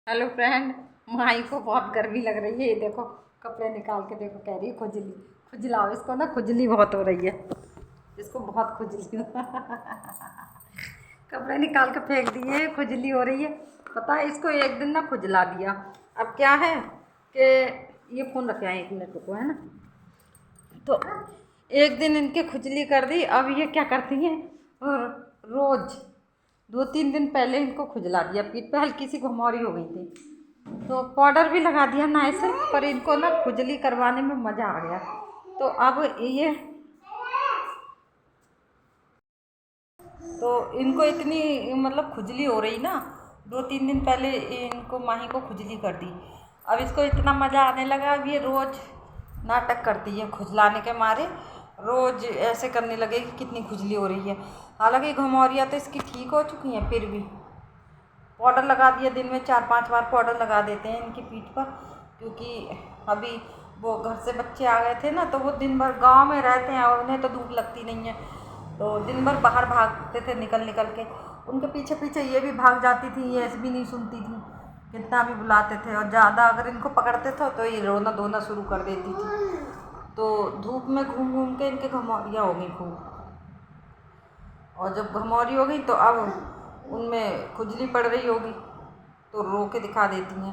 Hello friend. माई को बहुत गर्मी लग रही है। ये देखो कपड़े निकाल के देखो, कह रही है खुजली। खुजलाओ इसको ना, खुजली बहुत हो रही है इसको, बहुत खुजली कपड़े निकाल के फेंक दिए, खुजली हो रही है। पता है इसको एक दिन ना खुजला दिया। अब क्या है कि ये फ़ोन रखे हैं, 1 मिनट रुको, है ना। तो एक दिन इनके खुजली कर दी। अब ये क्या करती हैं, और रोज़ 2-3 दिन पहले इनको खुजला दिया, पीठ पे हल्की सी घुमौरी हो गई थी, तो पाउडर भी लगा दिया नाइसिल, पर इनको ना खुजली करवाने में मज़ा आ गया। तो अब ये, तो इनको इतनी मतलब खुजली हो रही ना, 2-3 दिन पहले इनको माही को खुजली कर दी। अब इसको इतना मज़ा आने लगा। अब ये रोज़ नाटक करती है खुजलाने के मारे, रोज़ ऐसे करने लगे कि कितनी खुजली हो रही है। हालांकि घुमौरियाँ तो इसकी ठीक हो चुकी हैं, फिर भी पाउडर लगा दिया। दिन में 4-5 बार पाउडर लगा देते हैं इनकी पीठ पर, क्योंकि अभी वो घर से बच्चे आ गए थे ना, तो वो दिन भर गांव में रहते हैं और उन्हें तो धूप लगती नहीं है, तो दिन भर बाहर भागते थे निकल निकल के। उनके पीछे पीछे ये भी भाग जाती थी, ये ऐसे भी नहीं सुनती थी, कितना भी बुलाते थे। और ज़्यादा अगर इनको पकड़ते थे तो ये रोना धोना शुरू कर देती थी। तो धूप में घूम घूम के इनके घमौरियाँ हो गई खूब। और जब घमौरी हो गई तो अब उनमें खुजली पड़ रही होगी, तो रो के दिखा देती हैं।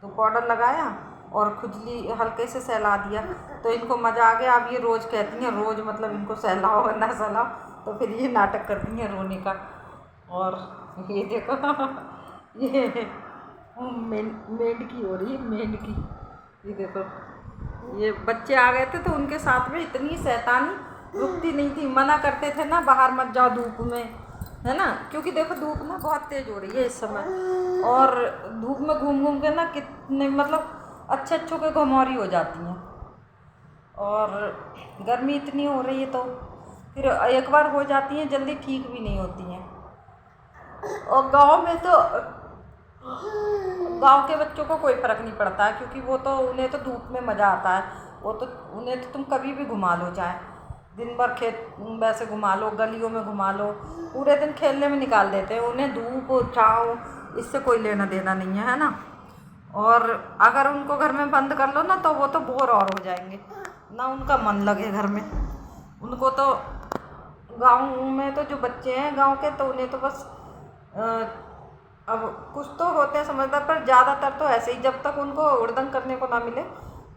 तो पाउडर लगाया और खुजली हल्के से सहला दिया, तो इनको मज़ा आ गया। अब ये रोज़ कहती हैं, रोज़ मतलब इनको सहलाओ ना सहलाओ, तो फिर ये नाटक करती हैं रोने का। और ये देखो ये मेंढकी हो रही है, मेंढकी। ये देखो, ये बच्चे आ गए थे तो उनके साथ में इतनी शैतानी, रुकती नहीं थी। मना करते थे ना बाहर मत जाओ धूप में, है ना, क्योंकि देखो धूप ना बहुत तेज़ हो रही है इस समय, और धूप में घूम घूम के ना कितने मतलब अच्छे अच्छों के घमौरी हो जाती हैं। और गर्मी इतनी हो रही है तो फिर एक बार हो जाती हैं, जल्दी ठीक भी नहीं होती हैं। और गांव के बच्चों को कोई फ़र्क नहीं पड़ता है, क्योंकि वो तो, उन्हें तो धूप में मज़ा आता है। वो तो, उन्हें तो तुम कभी भी घुमा लो, चाहे दिन भर खेत वैसे घुमा लो, गलियों में घुमा लो, पूरे दिन खेलने में निकाल देते हैं। उन्हें धूप छाँव इससे कोई लेना देना नहीं है, है ना। और अगर उनको घर में बंद कर लो ना, तो वो तो बोर और हो जाएंगे ना, उनका मन लगे घर में। उनको तो गांव में तो जो बच्चे हैं गांव के, तो उन्हें तो बस अब कुछ तो होते हैं समझदार, पर ज़्यादातर तो ऐसे ही, जब तक उनको उड़दंग करने को ना मिले,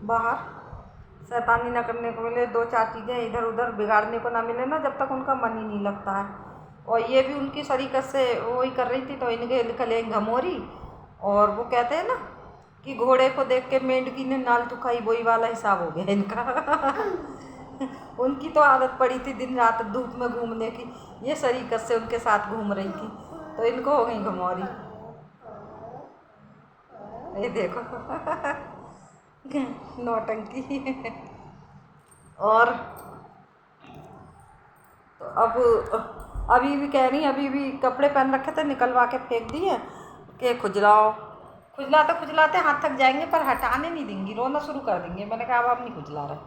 बाहर शैतानी ना करने को मिले, 2-4 चीज़ें इधर उधर बिगाड़ने को ना मिले ना, जब तक उनका मन ही नहीं लगता है। और ये भी उनकी सरीकत से वही कर रही थी, तो इनके निकले घमौरी। और वो कहते हैं ना कि घोड़े को देख के मेंढकी ने नाल दुखाई, वही वाला हिसाब हो गया इनका उनकी तो आदत पड़ी थी दिन रात धूप में घूमने की, ये सरीकत से उनके साथ घूम रही थी, तो इनको हो गई घमौरी। ये देखो नौटंकी और तो अब अभी भी कह रही, अभी भी कपड़े पहन रखे थे, निकलवा के फेंक दिए कि खुजलाओ। खुजलाते खुजलाते हाथ थक जाएंगे, पर हटाने नहीं देंगी, रोना शुरू कर देंगे। मैंने कहा अब नहीं खुजला रहे,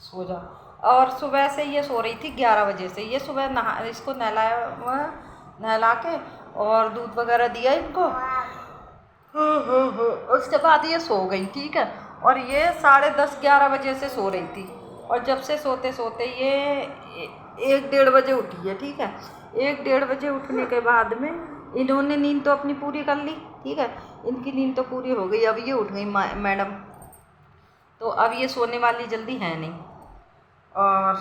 सो जाओ। और सुबह से ये सो रही थी 11 बजे से। ये सुबह नहा, इसको नहलाया, नहला के और दूध वगैरह दिया इनको, उसके बाद ये सो गई, ठीक है। और ये 10:30-11 बजे से सो रही थी, और जब से सोते सोते ये 1-1:30 बजे उठी है, ठीक है। 1-1:30 बजे उठने के बाद में इन्होंने नींद तो अपनी पूरी कर ली, ठीक है, इनकी नींद तो पूरी हो गई। अब ये उठ गई मैडम, तो अब ये सोने वाली जल्दी है नहीं। और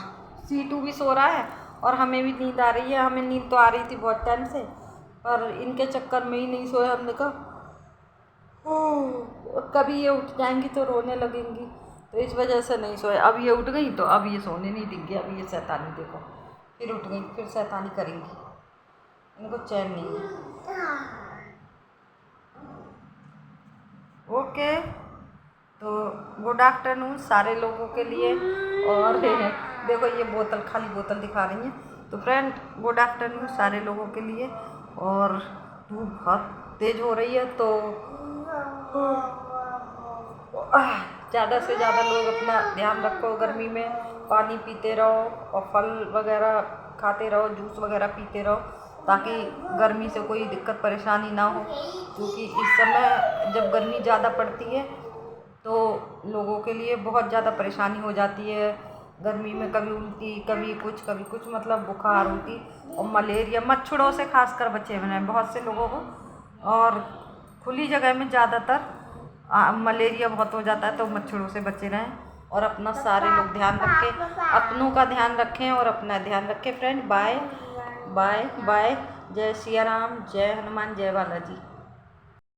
सीटू भी सो रहा है, और हमें भी नींद आ रही है। हमें नींद तो आ रही थी बहुत टाइम से, पर इनके चक्कर में ही नहीं सोए। हमने कहा कभी ये उठ जाएंगी तो रोने लगेंगी, तो इस वजह से नहीं सोए। अब ये उठ गई तो अब ये सोने नहीं देंगी। अब ये शैतानी देखो, फिर उठ गई, फिर शैतानी करेंगी, इनको चैन नहीं है। ओके, तो गुड आफ्टरनून सारे लोगों के लिए। और देखो ये बोतल, खाली बोतल दिखा रही हैं। तो फ्रेंड, गुड आफ्टरनून सारे लोगों के लिए। और धूप बहुत तेज़ हो रही है, तो ज़्यादा से ज़्यादा लोग अपना ध्यान रखो। गर्मी में पानी पीते रहो, और फल वगैरह खाते रहो, जूस वगैरह पीते रहो, ताकि गर्मी से कोई दिक्कत परेशानी ना हो, क्योंकि इस समय जब गर्मी ज़्यादा पड़ती है तो लोगों के लिए बहुत ज़्यादा परेशानी हो जाती है। गर्मी में कभी उल्टी, कभी कुछ मतलब बुखार, उल्टी और मलेरिया, मच्छरों से खासकर बचे रहें बहुत से लोगों को। और खुली जगह में ज़्यादातर मलेरिया बहुत हो जाता है, तो मच्छरों से बचे रहें और अपना सारे लोग ध्यान रखें, अपनों का ध्यान रखें और अपना ध्यान रखें फ्रेंड। Bye bye bye. जय सिया राम, जय हनुमान, जय बालाजी।